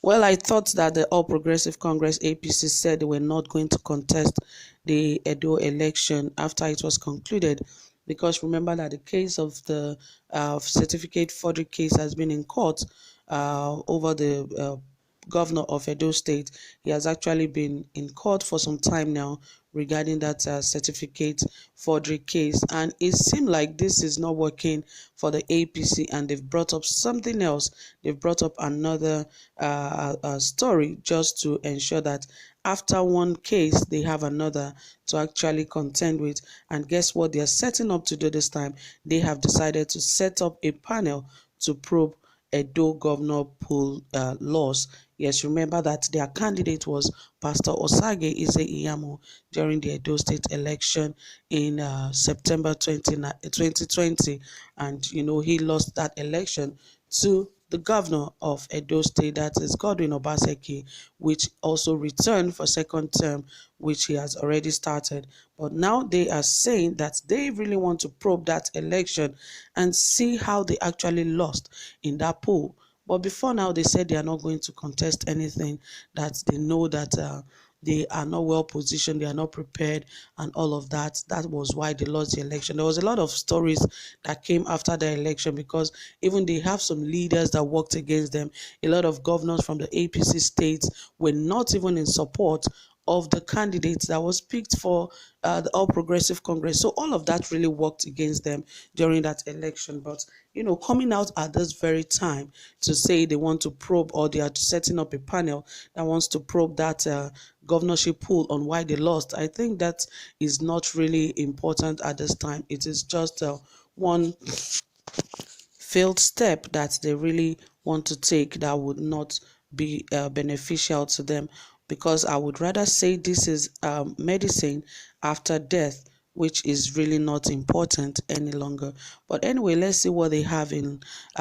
Well, I thought that the All Progressive Congress APC said they were not going to contest the Edo election after it was concluded, because remember that the case of the certificate forgery case has been in court over the governor of Edo State. He has actually been in court for some time now regarding that certificate forgery case, and it seemed like this is not working for the APC, and they've brought up something else. They've brought up another story just to ensure that after one case they have another to actually contend with. And guess what they are setting up to do this time? They have decided to set up a panel to probe Edo governor poll laws. Yes, remember that their candidate was Pastor Osage Iyamo during the Edo State election in September 2020, and he lost that election to the governor of Edo State, that is Godwin Obaseki, which also returned for second term, which he has already started. But now they are saying that they really want to probe that election and see how they actually lost in that poll. But before now, they said they are not going to contest anything, that they know that they are not well positioned, they are not prepared, and all of that. That was why they lost the election. There was a lot of stories that came after the election, because even they have some leaders that worked against them. A lot of governors from the APC states were not even in support of the candidates that was picked for the All Progressive Congress. So all of that really worked against them during that election. But, coming out at this very time to say they want to probe, or they are setting up a panel that wants to probe that governorship poll on why they lost, I think that is not really important at this time. It is just one failed step that they really want to take that would not be beneficial to them, because I would rather say this is medicine after death, which is really not important any longer. But anyway, let's see what they have in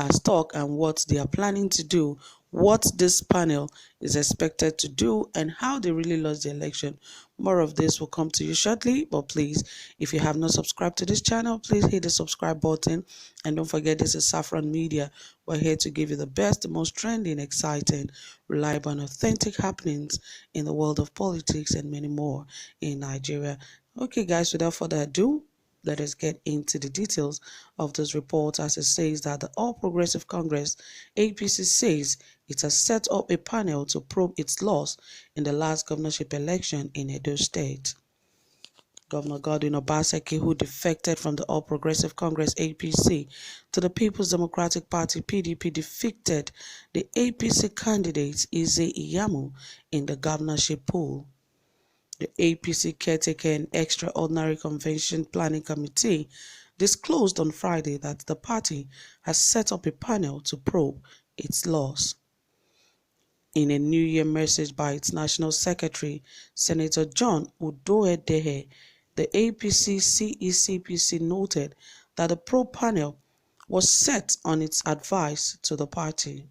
stock and what they are planning to do, what this panel is expected to do, and how they really lost the election. More of this will come to you shortly, but please, if you have not subscribed to this channel, please hit the subscribe button, and don't forget, this is Saffron Media. We're here to give you the best, the most trending, exciting, reliable, and authentic happenings in the world of politics and many more in Nigeria. Okay, guys, without further ado, let us get into the details of this report, as it says that the All Progressive Congress APC says it has set up a panel to probe its loss in the last governorship election in Edo State. Governor Godwin Obaseki, who defected from the All Progressive Congress APC to the People's Democratic Party PDP, defeated the APC candidate Eze Iyamu in the governorship poll. The APC Caretaker and Extraordinary Convention Planning Committee disclosed on Friday that the party has set up a panel to probe its loss. In a New Year message by its National Secretary, Senator John Udoedehe, the APC CECPC noted that the probe panel was set on its advice to the party.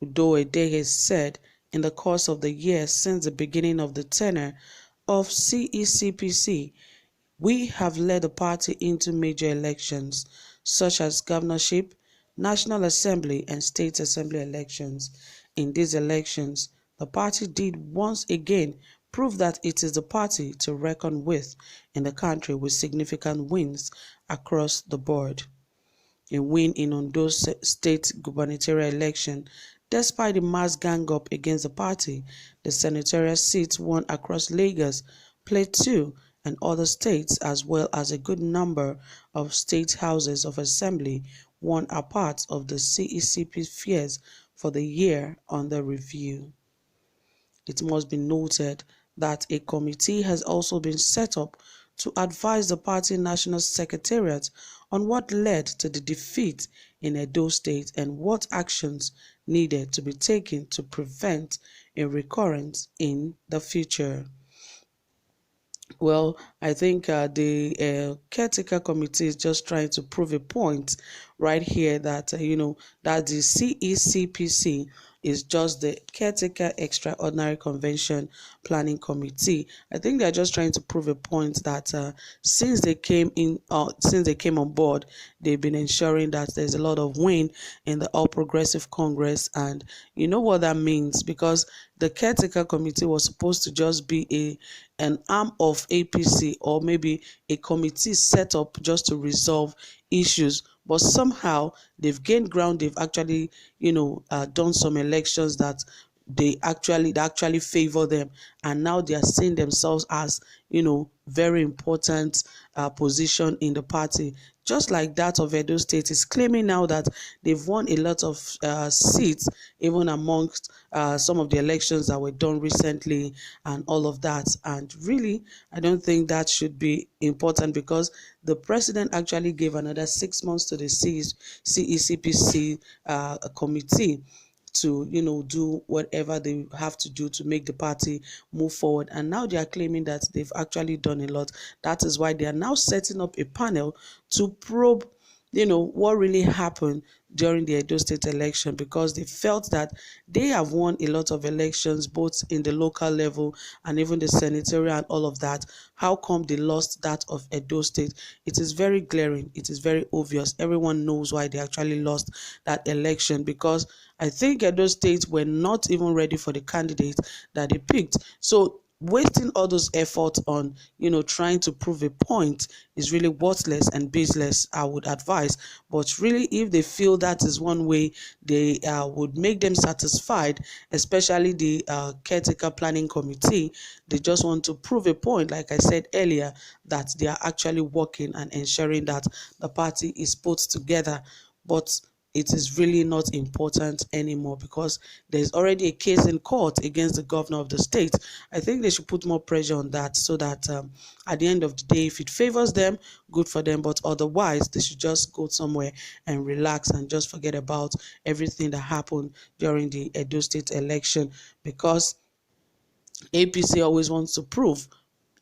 Udoedehe said, in the course of the year since the beginning of the tenure of CECPC, we have led the party into major elections, such as governorship, National Assembly, and State Assembly elections. In these elections, the party did once again prove that it is the party to reckon with in the country, with significant wins across the board. A win in Ondo State gubernatorial election. Despite the mass gang-up against the party, the senatorial seats won across Lagos, Plateau, and other states, as well as a good number of state houses of assembly won are part of the CECP fears for the year under review. It must be noted that a committee has also been set up to advise the party national secretariat on what led to the defeat in Edo State and what actions needed to be taken to prevent a recurrence in the future. Well, I think the caretaker committee is just trying to prove a point right here that, that the CECPC is just the Caretaker Extraordinary Convention Planning Committee. I think they're just trying to prove a point that since they came on board, they've been ensuring that there's a lot of win in the All Progressive Congress, and you know what that means, because the Caretaker Committee was supposed to just be an arm of APC, or maybe a committee set up just to resolve issues, but somehow they've gained ground. They've actually done some elections that they actually favor them, and now they are seeing themselves as very important position in the party, just like that of Edo State is claiming now that they've won a lot of seats, even amongst some of the elections that were done recently and all of that. And really, I don't think that should be important, because the president actually gave another 6 months to the CECPC committee to do whatever they have to do to make the party move forward, and now they are claiming that they've actually done a lot. That is why they are now setting up a panel to probe what really happened during the Edo State election, because they felt that they have won a lot of elections both in the local level and even the senatorial and all of that. How come they lost that of Edo State? It is very glaring, it is very obvious. Everyone knows why they actually lost that election, because I think Edo State were not even ready for the candidate that they picked. So wasting all those efforts on trying to prove a point is really worthless and baseless, I would advise. But really, if they feel that is one way they would make them satisfied, especially the Caretaker Planning Committee, they just want to prove a point, like I said earlier, that they are actually working and ensuring that the party is put together. But it is really not important anymore, because there's already a case in court against the governor of the state. I think they should put more pressure on that, so that at the end of the day, if it favors them, good for them, but otherwise they should just go somewhere and relax and just forget about everything that happened during the Edo State election, because APC always wants to prove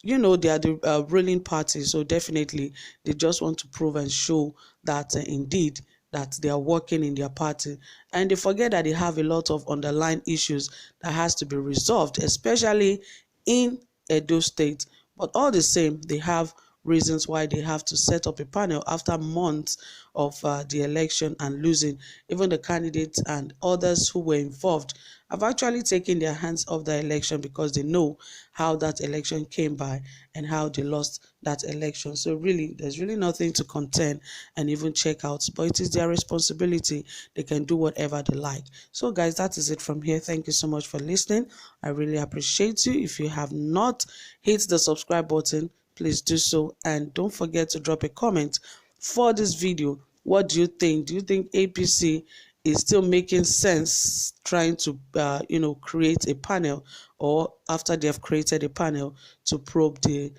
they are the ruling party, so definitely they just want to prove and show that indeed that they are working in their party, and they forget that they have a lot of underlying issues that has to be resolved, especially in Edo State. But all the same, they have reasons why they have to set up a panel after months of the election and losing. Even the candidates and others who were involved have actually taken their hands off the election, because they know how that election came by and how they lost that election. So really, there's really nothing to contend and even check out, but it is their responsibility. They can do whatever they like. So guys, that is it from here. Thank you so much for listening. I really appreciate you. If you have not hit the subscribe button, please do so, and don't forget to drop a comment for this video. What do you think? Do you think APC is still making sense trying to create a panel, or after they have created a panel to probe the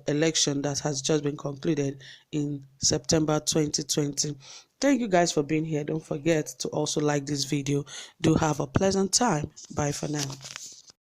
election that has just been concluded in September 2020? Thank you guys for being here. Don't forget to also like this video. Do have a pleasant time. Bye for now.